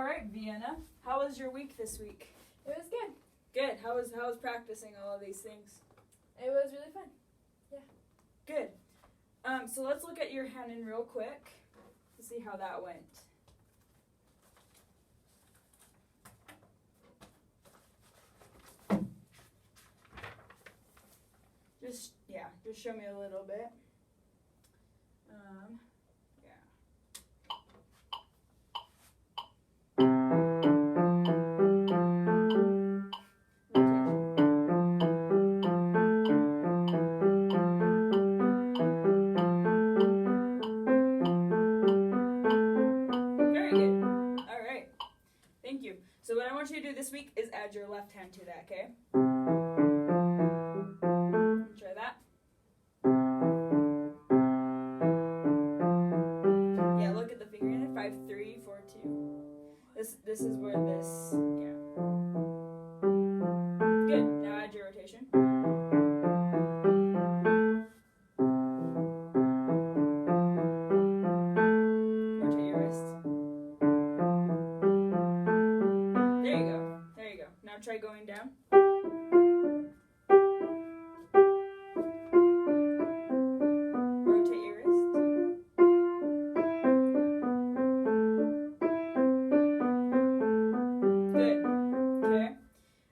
All right, Vienna. How was your week this week? It was good. Good. How was practicing all of these things? It was really fun. Good. So let's look at your hand in real quick to see how that went. Just show me a little bit. Very good. All right. Thank you. So what I want you to do this week is add your left hand to that, okay? Try that. Yeah, look at the finger in it. 5, 3, 4, 2. This is where this, yeah. Good. Now add your rotation. Rotate your wrist. There you go. There you go. Now try going down. Rotate your wrist. Good. Okay.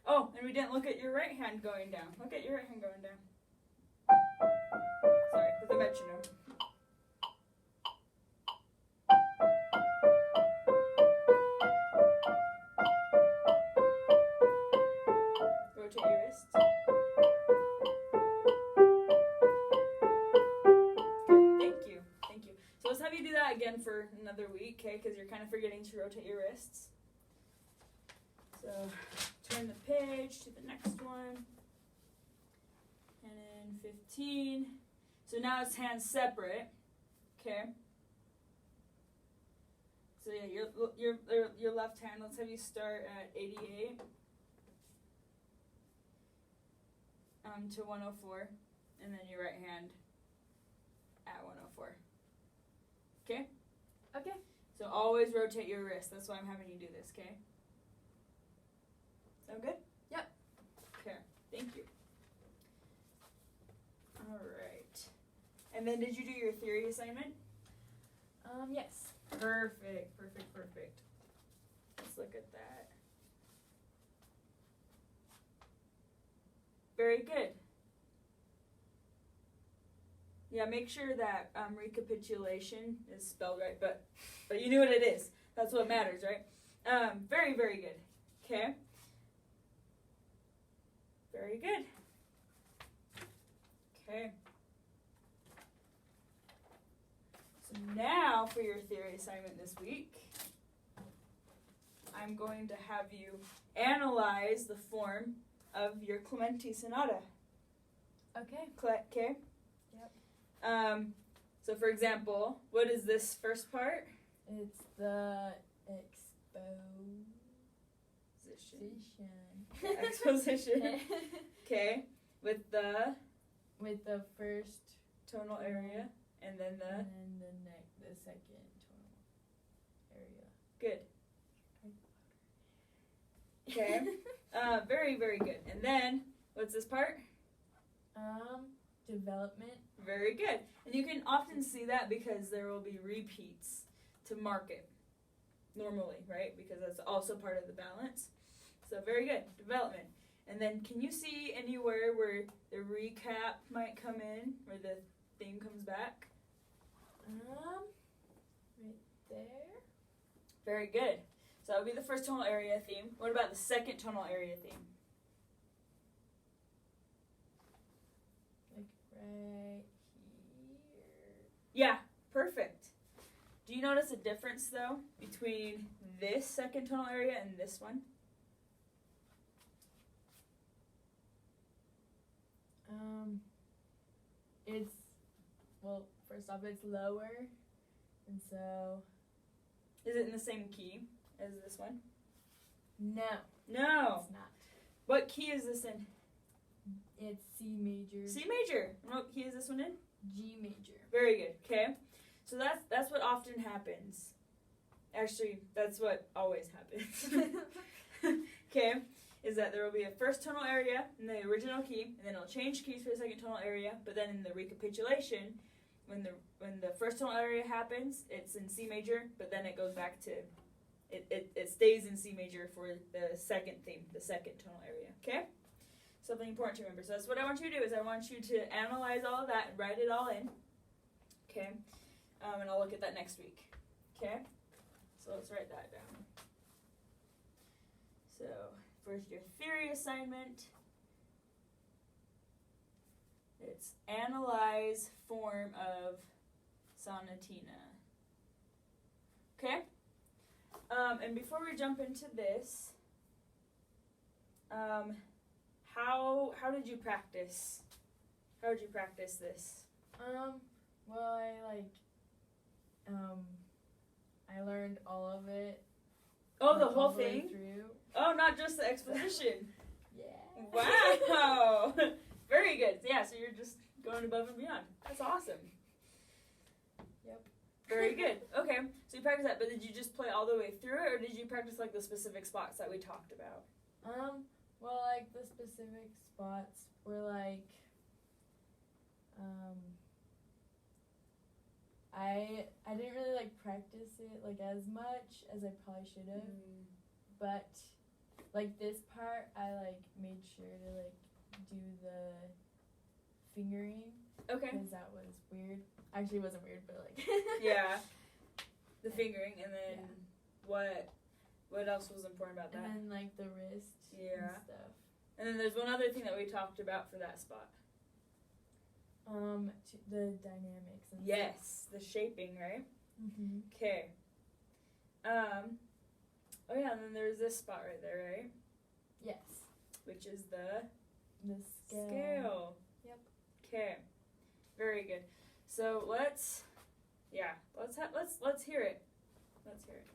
Oh, and we didn't look at your right hand going down. Look at your right hand going down. Sorry, with the metronome. Rotate your wrist. Good. Thank you. Thank you. So let's have you do that again for another week, okay? Because you're kind of forgetting to rotate your wrists. So turn the page to the next one. And then 15. So now it's hands separate, okay? So yeah, your left hand. Let's have you start at 88 to 104, and then your right hand at 104. Okay? Okay. So always rotate your wrist. That's why I'm having you do this, okay? Sound good? Yep. Okay, thank you. All right. And then did you do your theory assignment? Yes. Perfect, perfect, perfect. Let's look at that. Very good. Yeah, make sure that recapitulation is spelled right, but you knew what it is. That's what matters, right? Very, very good. Okay. Very good. Okay. So now for your theory assignment this week, I'm going to have you analyze the form of your Clementi Sonata. Okay. Okay? Yep. So for example, what is this first part? It's the Exposition. Okay. With the first tonal area and then the the second tonal area. good. Okay. Very, very good. And then what's this part? Development. Very good. And you can often see that because there will be repeats to mark it normally, right? Because that's also part of the balance. So very good. Development. And then can you see anywhere where the recap might come in, where the theme comes back? Right there. Very good. So that would be the first tonal area theme. What about the second tonal area theme? Like right here. Yeah, perfect. Do you notice a difference, though, between this second tonal area and this one? It's, well, first off, it's lower, and so... Is it in the same key as this one? No. No. It's not. What key is this in? It's C major. C major. And what key is this one in? G major. Very good. Okay. So that's what often happens. actually, that's what always happens. Okay, is that there will be a first tonal area in the original key, and then it'll change keys for the second tonal area. But then in the recapitulation, when the first tonal area happens, it's in C major, but then it goes back to it stays in C major for the second theme, the second tonal area. Okay, something important to remember. So that's what I want you to do. Is I want you to analyze all of that and write it all in. Okay, and I'll look at that next week. Okay, so let's write that down. So, for your theory assignment, it's analyze form of sonatina. Okay? And before we jump into this, how did you practice? How did you practice this? Well, I learned all of it. Oh, the like, whole all the way thing? through. Oh, not just the exposition. Yeah. Wow. Very good. Yeah, so you're just going above and beyond. That's awesome. Yep. Very good. Okay, so you practiced that, but did you just play all the way through it, or did you practice like the specific spots that we talked about? Well, like the specific spots were like, I didn't really like practice it like as much as I probably should have, but like this part I like made sure to like do the fingering Okay. because that was weird. Actually, it wasn't weird, but like Yeah. The fingering, and then Yeah. what else was important about that? And then like the wrist Yeah. and stuff. And then there's one other thing that we talked about for that spot. The dynamics and Yes, the shaping, right? Mm-hmm. Okay. Oh yeah, and then there's this spot right there, right? Yes. Which is the The scale. scale. Yep. Okay. Very good. So let's hear it. Let's hear it.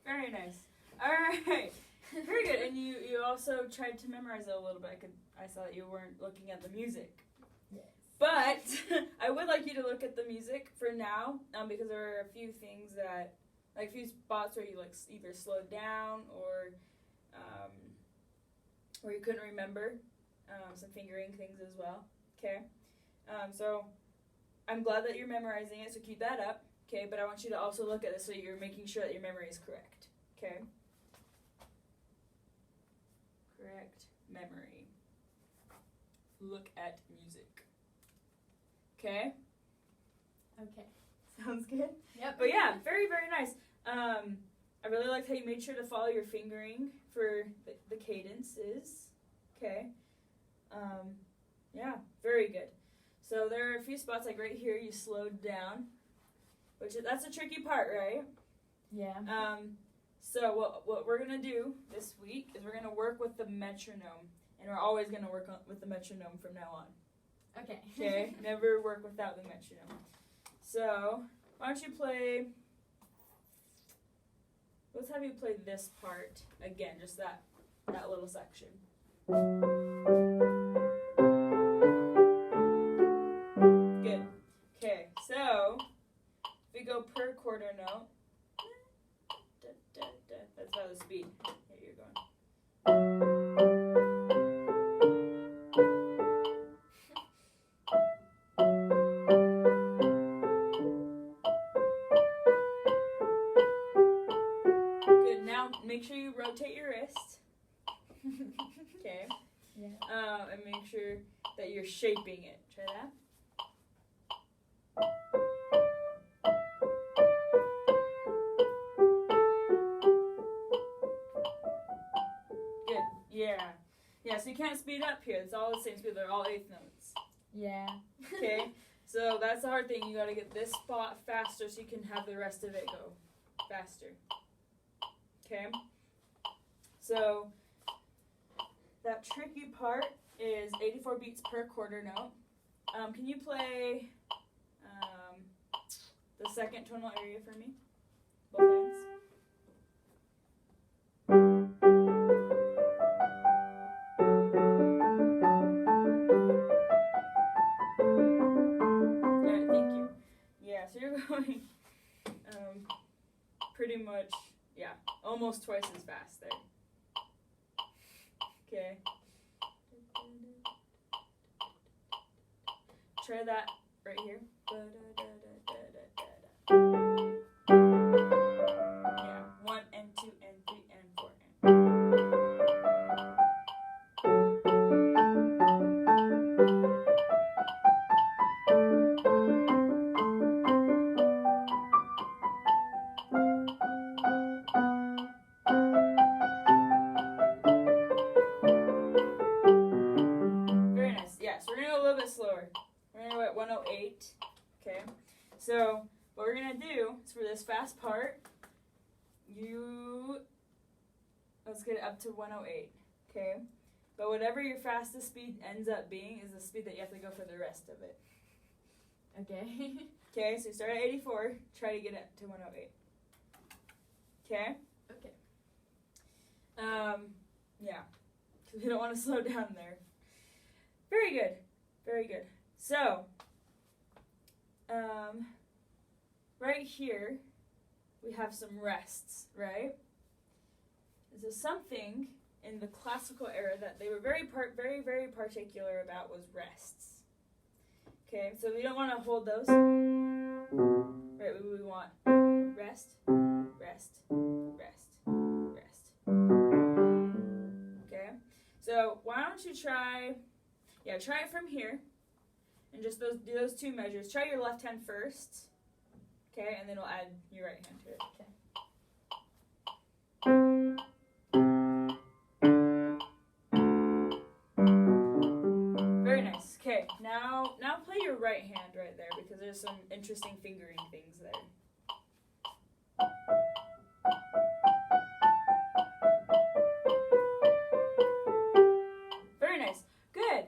Very nice. All right. Very good. And you also tried to memorize it a little bit. I saw that you weren't looking at the music. Yes. But I would like you to look at the music for now, because there are a few things that, like a few spots where you like either slowed down or you couldn't remember, some fingering things as well. Okay. So I'm glad that you're memorizing it, so keep that up. Okay, but I want you to also look at this so you're making sure that your memory is correct. Okay. Correct memory. Look at music. Okay. Okay. Sounds good. Yep. But yeah, very, very nice. I really liked how you made sure to follow your fingering for the cadences. Okay. Yeah, very good. So there are a few spots like right here you slowed down, that's a tricky part, right? Yeah. So what we're gonna do this week is we're gonna work with the metronome, and we're always gonna work with the metronome from now on. Okay. Okay, never work without the metronome. So, why don't you play, let's have you play this part again, just that little section. Good. Okay, so, if we go per quarter note, that's about the speed that you're going. Good. Now make sure you rotate your wrist. Okay. Yeah. And make sure that you're shaping it. Try that. Good. Yeah. Yeah, so you can't speed up here. It's all the same speed. They're all eighth notes. Yeah. Okay? So that's the hard thing. You got to get this spot faster so you can have the rest of it go faster. Okay? So that tricky part is 84 beats per quarter note. Can you play the second tonal area for me? Both hands. Alright, thank you. Yeah, so you're going pretty much, yeah, almost twice as fast there. Okay. Try that right here. Yeah, 1 and 2 and 3 and 4 Very nice. Yeah, so we're going to go a little bit slower. We're going to go at 108. Okay. So what we're going to do is for this fast part, let's get it up to 108. Okay. But whatever your fastest speed ends up being is the speed that you have to go for the rest of it. Okay. Okay, so you start at 84, try to get it to 108. Okay? Okay. Yeah, because we don't want to slow down there. Very good. Very good. So, right here, we have some rests, right? So something in the classical era that they were very particular about was rests. Okay, so we don't want to hold those. Right, we want rest, rest, rest, rest. Okay, so why don't you try it from here, and just do those two measures. Try your left hand first, okay, and then we'll add your right hand to it. Okay. Very nice. Okay, now play your right hand right there because there's some interesting fingering things there. Very nice. Good.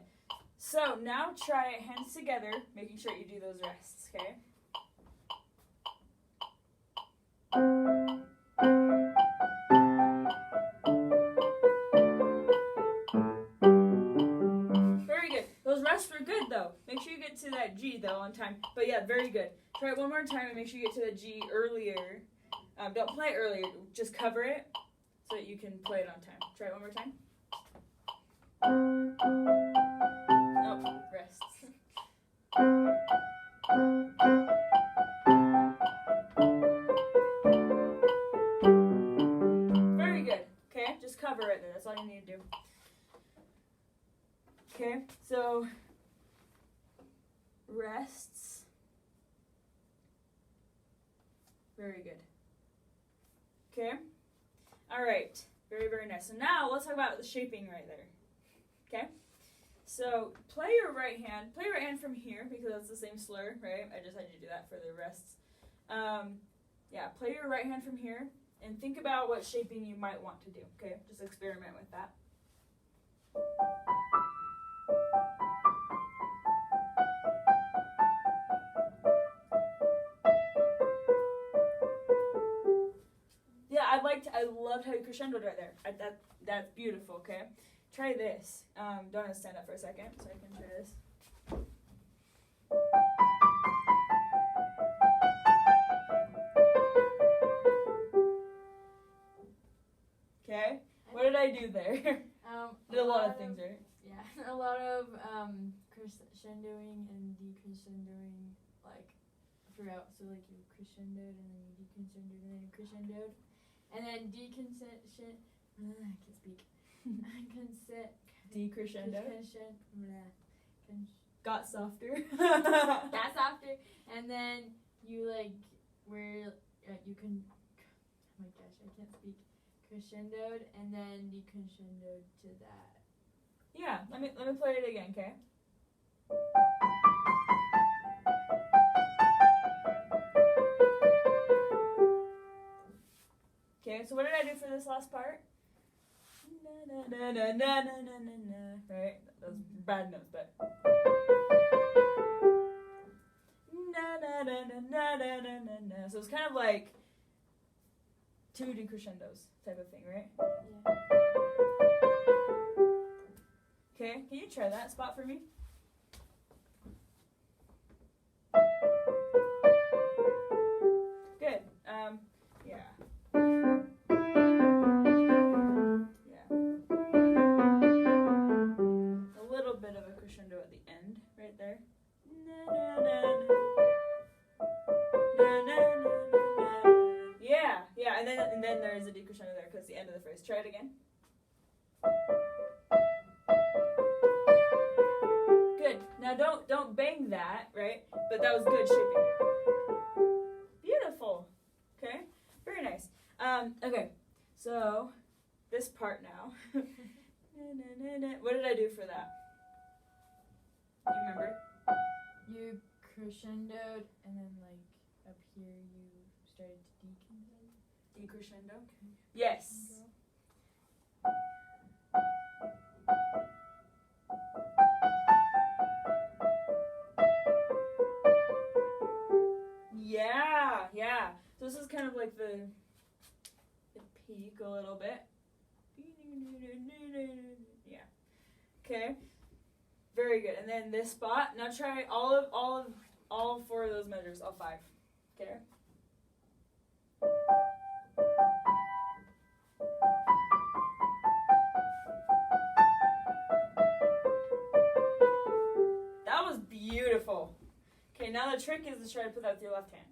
So now try it hands together, making sure you do those rests, okay? Very good. Those rests were good though. Make sure you get to that G though on time. But yeah, very good. Try it one more time and make sure you get to the G earlier. Don't play it earlier. Just cover it so that you can play it on time. Try it one more time. Oh, rests. Very good. Okay, just cover it there. That's all you need to do. Okay, so rests. Very good. Okay. All right. Very, very nice. So now let's talk about the shaping right there. Okay. So play your right hand from here because that's the same slur, right? I just had you do that for the rests. Yeah, play your right hand from here and think about what shaping you might want to do. Okay, just experiment with that. I loved how you crescendoed right there. That's beautiful. Okay, try this. Don't have to stand up for a second so I can try this. Okay, what did I do there? Did a lot of things, right? Yeah, a lot of crescendoing and decrescendoing, like throughout. So like you crescendoed and then you decrescendoed and then you crescendoed, and then I can't speak. Decrescendo. Got softer. Got softer, and then you like where you can. Oh my gosh, I can't speak. Crescendoed and then decrescendoed to that. Yeah, let me play it again, okay? Okay, so what did I do for this last part? Na na na na na na na na. Right? That was bad notes, but. Na na na na na na na na. So it's kind of like 2 decrescendos type of thing, right? Yeah. Okay, can you try that spot for me? Good. Yeah. Yeah. A little bit of a crescendo at the end, right there. Na, na, na, na. Na, na, na, na, na. Yeah, and then there is a decrescendo there because the end of the phrase. Try it again. Good. Now don't bang that, right? But that was good shaping. Beautiful. Okay. Very nice. Okay. So this part now. What did I do for that? Do you remember? You crescendoed and then like up here you started to decrescendo. Decrescendo. Okay. Yes. Yeah. So this is kind of like the peak a little bit. Yeah. Okay. Very good. And then this spot. Now try all 4 of those measures, all 5. Okay. That was beautiful. Okay, now the trick is to try to put that with your left hand.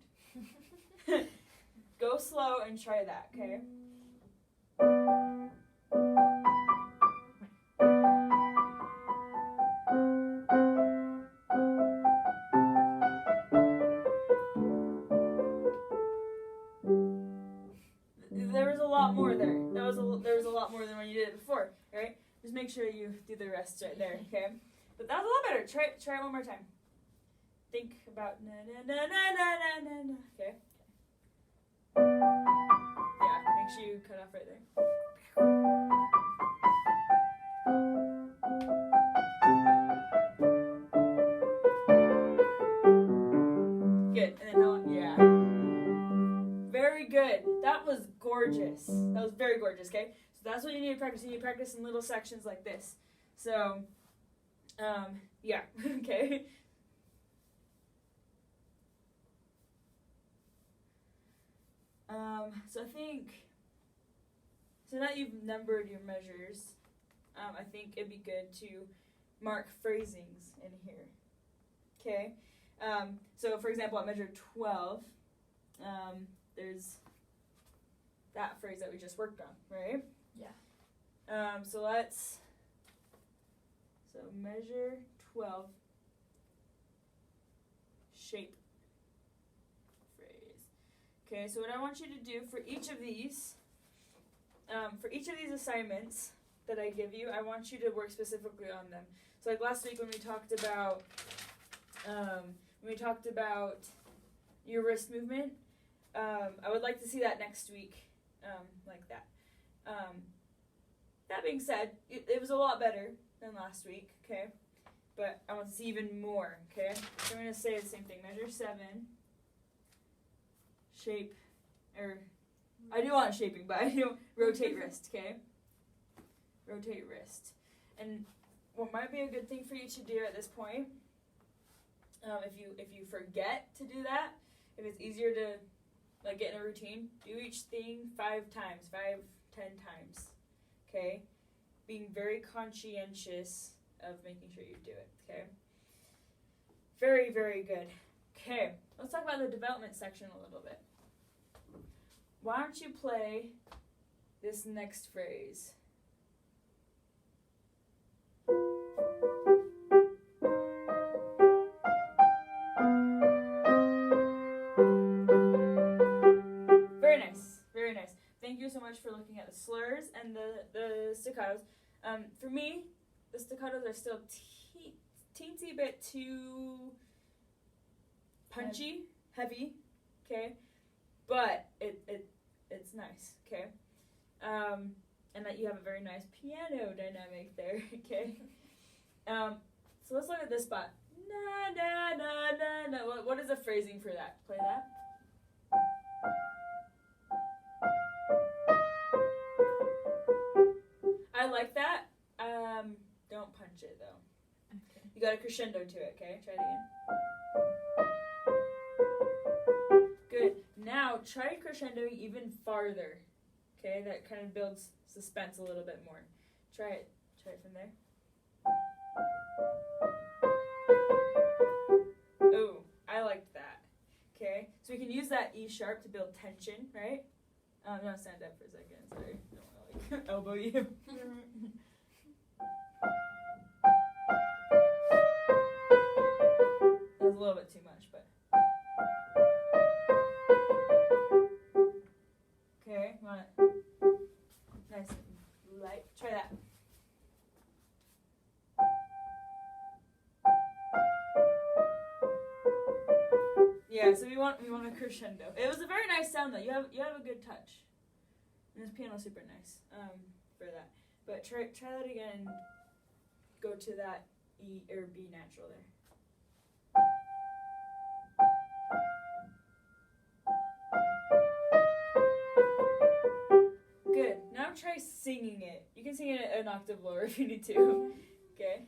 Go slow and try that, okay? There was a lot more there. There was a lot more than when you did it before, right? Just make sure you do the rest right there, okay? But that was a lot better. Try it one more time. Think about na na na na na na na. Okay. Yeah, make sure you cut off right there. Good. And then how? Yeah. Very good. That was gorgeous. That was very gorgeous. Okay. So that's what you need to practice. You need to practice in little sections like this. So, yeah. Okay. So I think, so now you've numbered your measures, I think it'd be good to mark phrasings in here. Okay. So for example, at measure 12, there's that phrase that we just worked on, right? Yeah. So measure 12, shape phrase. Okay, so what I want you to do for each of these assignments that I give you, I want you to work specifically on them. So like last week when we talked about your wrist movement, I would like to see that next week, like that. That being said, it was a lot better than last week, okay? But I want to see even more, okay? So I'm going to say the same thing. Measure 7, shape, or I do want shaping, but I do rotate wrist, okay? Rotate wrist. And what might be a good thing for you to do at this point, if you forget to do that, if it's easier to like get in a routine, do each thing 5 times, 10 times, okay? Being very conscientious of making sure you do it, okay? Very, very good. Okay, let's talk about the development section a little bit. Why don't you play this next phrase? Very nice, very nice. Thank you so much for looking at the slurs and the staccatos. For me, the staccatos are still teensy bit too punchy, heavy, okay? But it's nice, okay? And that you have a very nice piano dynamic there, okay? So let's look at this spot. Na na na na na. What is the phrasing for that? Play that. I like that. Don't punch it though. Okay. You got a crescendo to it, okay? Try it again. Good. Now try crescendoing even farther. Okay, that kind of builds suspense a little bit more. Try it from there. Oh, I liked that. Okay, so we can use that E sharp to build tension, right? No, stand up for a second. Sorry, don't want to like elbow you. That was a little bit too much, but. Okay, want it nice and light. Try that. Yeah, so we want a crescendo. It was a very nice sound though. You have a good touch. And this piano's super nice. For that. But try that again and go to that E or B natural there. Good. Now try singing it. You can sing it an octave lower if you need to. Okay.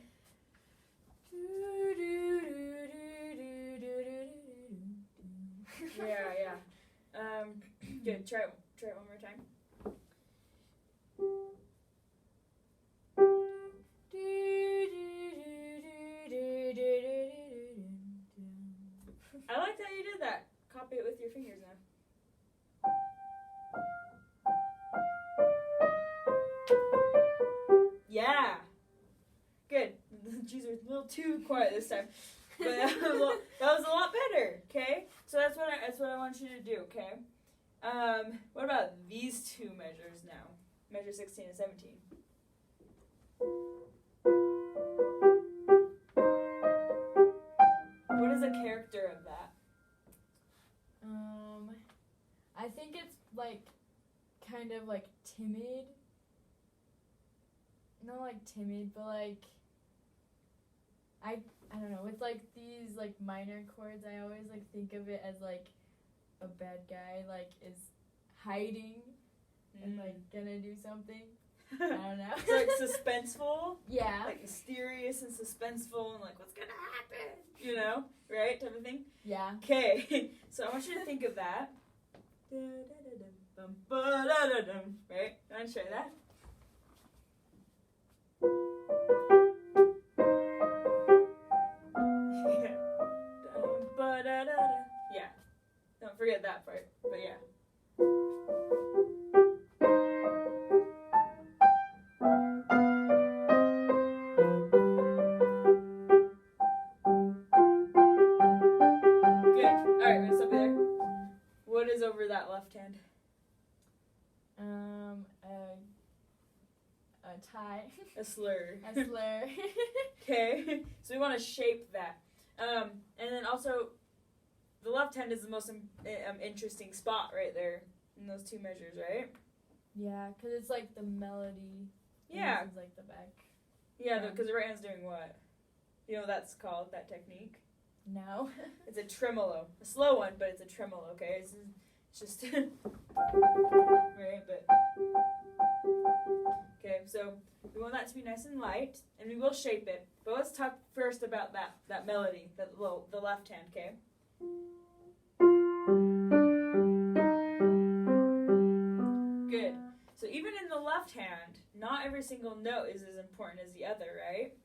Yeah. Good. Try it one more time. I like that you did that. Copy it with your fingers now. Yeah. Good. Jeez, we're a little too quiet this time. But that was a lot better, okay? So that's what I want you to do, okay? What about these two measures now? Measure 16 and 17. What is the character of that? I think it's like kind of like timid. Not like timid, but like I don't know. With like these like minor chords, I always like think of it as like a bad guy like is hiding and like gonna do something. I don't know. It's like suspenseful. Yeah. Like mysterious and suspenseful and like what's gonna happen? You know, right? Type of thing. Yeah. Okay. So I want you to think of that. Right? You want to try that? Yeah. Don't forget that part. But yeah. Good. Alright, we're gonna stop there. What is over that left hand? A tie. A slur. A slur. Okay. So we want to shape that. And then also, the left hand is the most interesting spot right there in those two measures, right? Yeah, because it's like the melody. Yeah. This is like the back. Yeah, because the right hand's doing what? You know what that's called, that technique? No. It's a tremolo. A slow one, but it's a tremolo, okay? It's just... to be nice and light, and we will shape it. But let's talk first about that melody, the left hand, okay? Good. So even in the left hand, not every single note is as important as the other, right?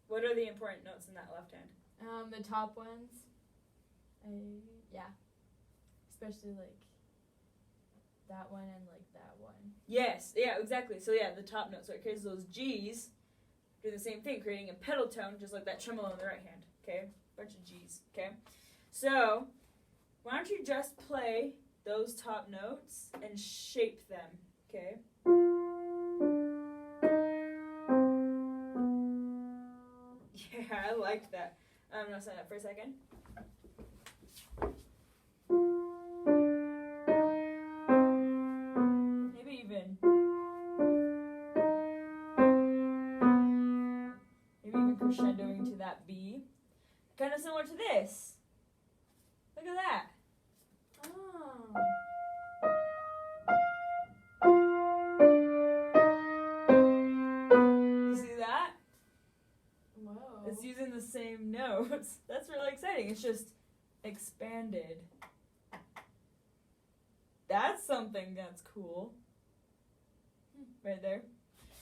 What are the important notes in that left hand? The top ones. Yeah. Especially like that one and like that one. Yes, yeah, exactly. So yeah, the top note. So it creates those G's. Do the same thing, creating a pedal tone, just like that tremolo in the right hand. Okay, bunch of G's. Okay, so why don't you just play those top notes and shape them? Okay. Yeah, I like that. I'm gonna sign up for a second. Maybe even crescendoing to that B. Kind of similar to this. Look at that. Oh. You see that? Whoa. It's using the same notes. That's really exciting. It's just expanded. That's something that's cool. Right there.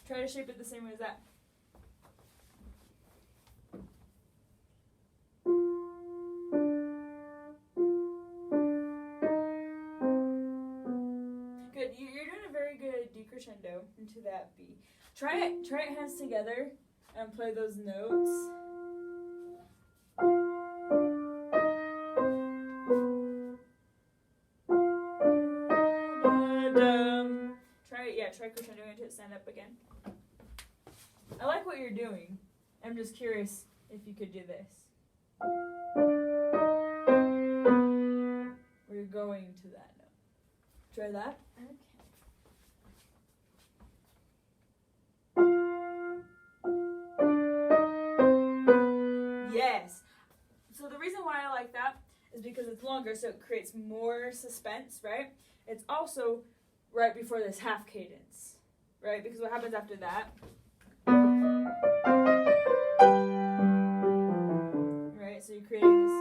Try to shape it the same way as that. Good. You're doing a very good decrescendo into that B. Try it hands together and play those notes. Try crescendoing into it, stand up again. I like what you're doing. I'm just curious if you could do this. Where you're going to that note. Try that. Okay. Yes. So the reason why I like that is because it's longer, so it creates more suspense, right? It's also right before this half cadence, right? Because what happens after that, right? So you're creating this,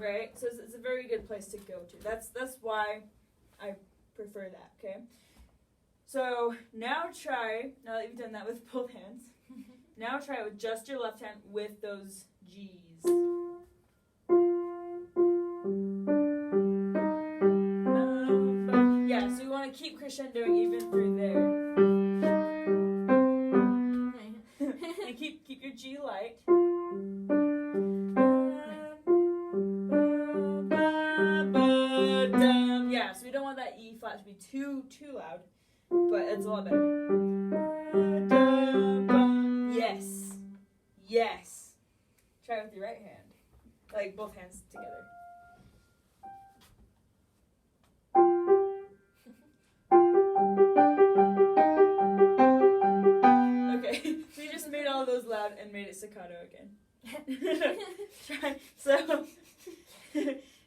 right? So it's a very good place to go to. That's why I prefer that, okay? So now that you've done that with both hands, now try it with just your left hand with those G's. So you want to keep crescendoing even through there. And keep your G light. Yeah, so we don't want that E flat to be too loud, but it's a lot better. Yes. Yes. Try it with your right hand. Like both hands together. So you just made all those loud and made it staccato again. Try. So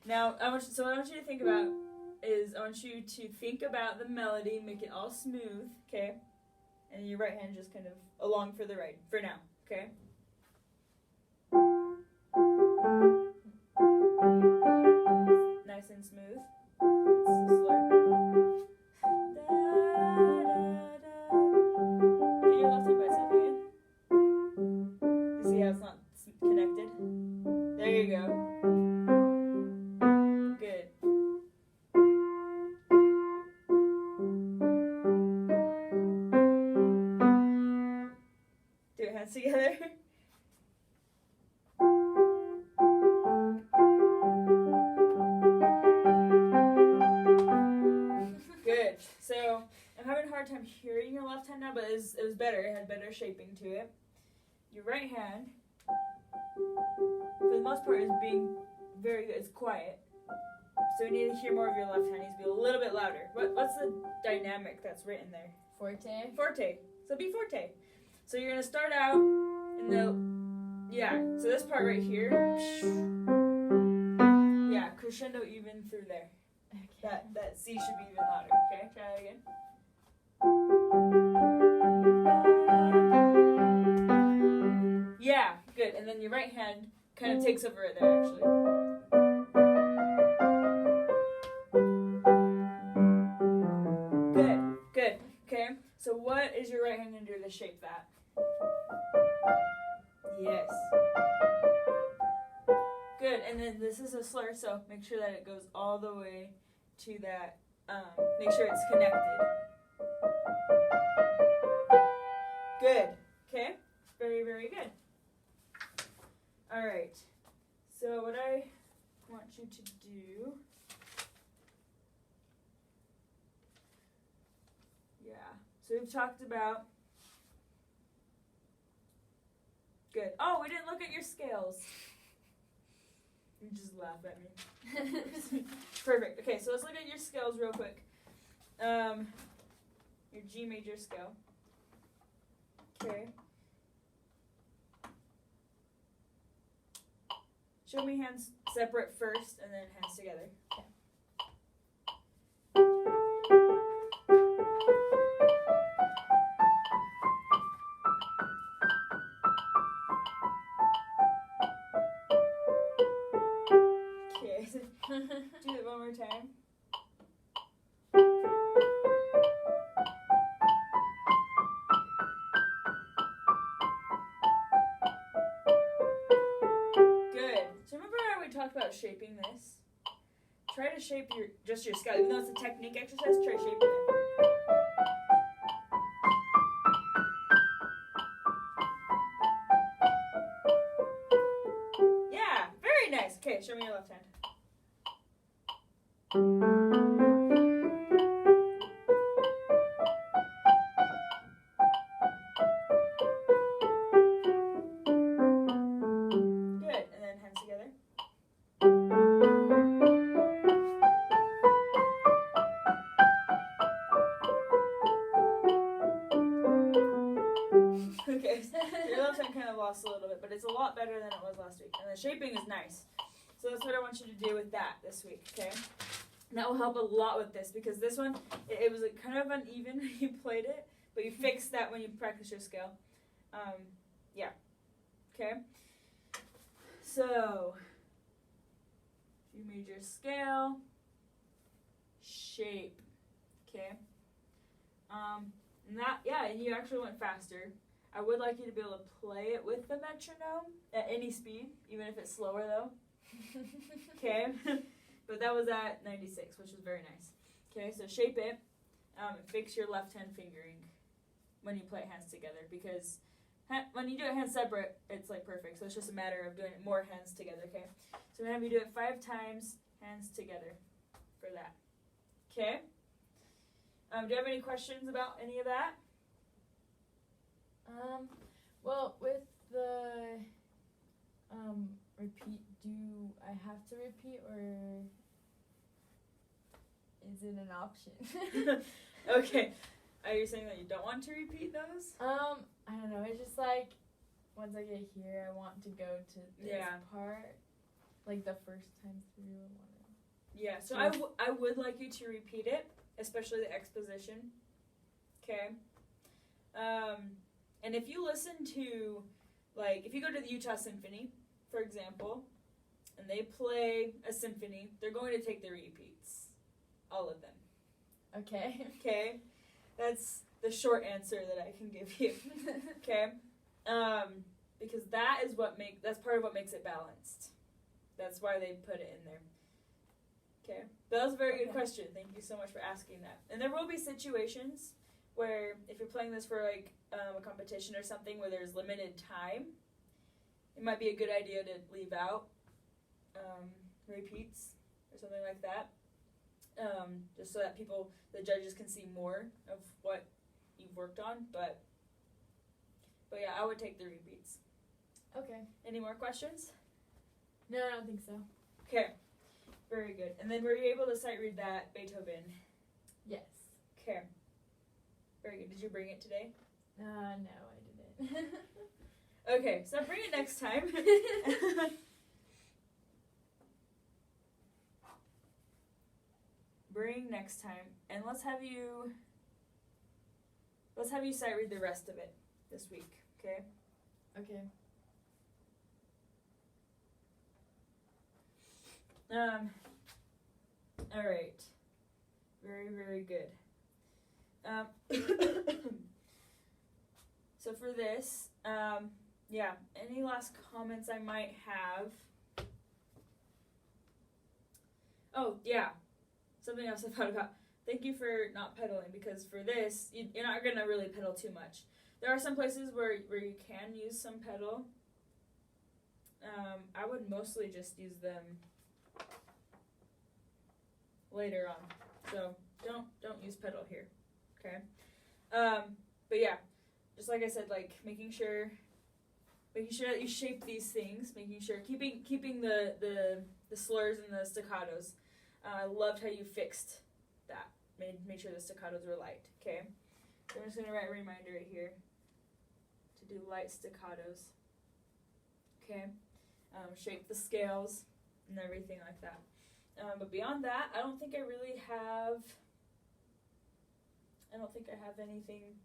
now what I want you to think about is I want you to think about the melody, make it all smooth, okay? And your right hand just kind of along for the ride for now, okay? Nice and smooth. It's a slur. It's not connected. There you go. Good. Do your hands together. Good. So I'm having a hard time hearing your left hand now, but it was better. It had better shaping to it. Your right hand, for the most part, is being very good. It's quiet. So we need to hear more of your left hand. It needs to be a little bit louder. What's the dynamic that's written there? Forte. Forte. So be forte. So you're going to start out in the, so this part right here. Yeah, crescendo even through there. Okay. That C should be even louder. Okay, try that again. Yeah, good. And then your right hand kind of takes over it there, actually. Good, good. Okay, so what is your right hand going to do to shape that? Yes. Good, and then this is a slur, so make sure that it goes all the way to that, make sure it's connected. Good, okay, very, very good. All right, so what I want you to do, yeah, so we've talked about, good. Oh, we didn't look at your scales. You just laugh at me. Perfect. Okay, so let's look at your scales real quick. Your G major scale. Okay. Show me hands separate first and then hands together. Okay. Do it one more time. Good. So remember how we talked about shaping this? Try to shape just your scalp. Even though it's a technique exercise, try shaping it. Yeah, very nice. Okay, show me your left hand. Good, and then hands together. Okay, your left hand kind of lost a little bit, but it's a lot better than it was last week. And the shaping is nice. So that's what I want you to do with that this week, okay? And that will help a lot with this because this one, it was like kind of uneven when you played it, but you fixed that when you practice your scale. Yeah, okay? So, G major scale, shape, okay? And that, yeah, and you actually went faster. I would like you to be able to play it with the metronome at any speed, even if it's slower though. Okay, but that was at 96, which was very nice. Okay, so shape it and fix your left hand fingering when you play hands together because when you do it hands separate, it's like perfect. So it's just a matter of doing it more hands together. Okay, so I'm gonna have you do it 5 times hands together for that. Okay. Do you have any questions about any of that? Well, with the repeat, do I have to repeat or is it an option? Okay. Are you saying that you don't want to repeat those? I don't know. It's just like once I get here, I want to go to this part, like the first time through. Yeah. So I would like you to repeat it, especially the exposition. Okay. And if you listen to, like, if you go to the Utah Symphony, for example, and they play a symphony, they're going to take the repeats, all of them. Okay. Okay. That's the short answer that I can give you. Okay. Because that's part of what makes it balanced. That's why they put it in there. Okay. But that was a very good question. Thank you so much for asking that. And there will be situations where if you're playing this for like a competition or something where there's limited time, it might be a good idea to leave out repeats or something like that. Just so that the judges can see more of what you've worked on. But yeah, I would take the repeats. Okay. Any more questions? No, I don't think so. Okay. Very good. And then were you able to sight read that Beethoven? Yes. Okay. Very good. Did you bring it today? No, I didn't. Okay, so bring it next time. Bring next time. And let's have you let's have you sight read the rest of it this week, okay? Okay. All right. Very, very good. So for this, yeah, any last comments I might have? Oh, yeah, something else I thought about. Thank you for not pedaling, because for this, you're not going to really pedal too much. There are some places where you can use some pedal. I would mostly just use them later on. So don't use pedal here, okay? But yeah, just like I said, like making sure that you shape these things, making sure keeping the slurs and the staccatos. I loved how you fixed that. Made sure the staccatos were light. Okay, so I'm just gonna write a reminder right here to do light staccatos. Okay, shape the scales and everything like that. But beyond that, I don't think I have anything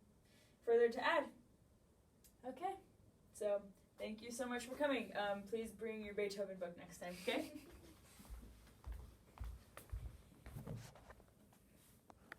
further to add. Okay. So thank you so much for coming. Please bring your Beethoven book next time. Okay.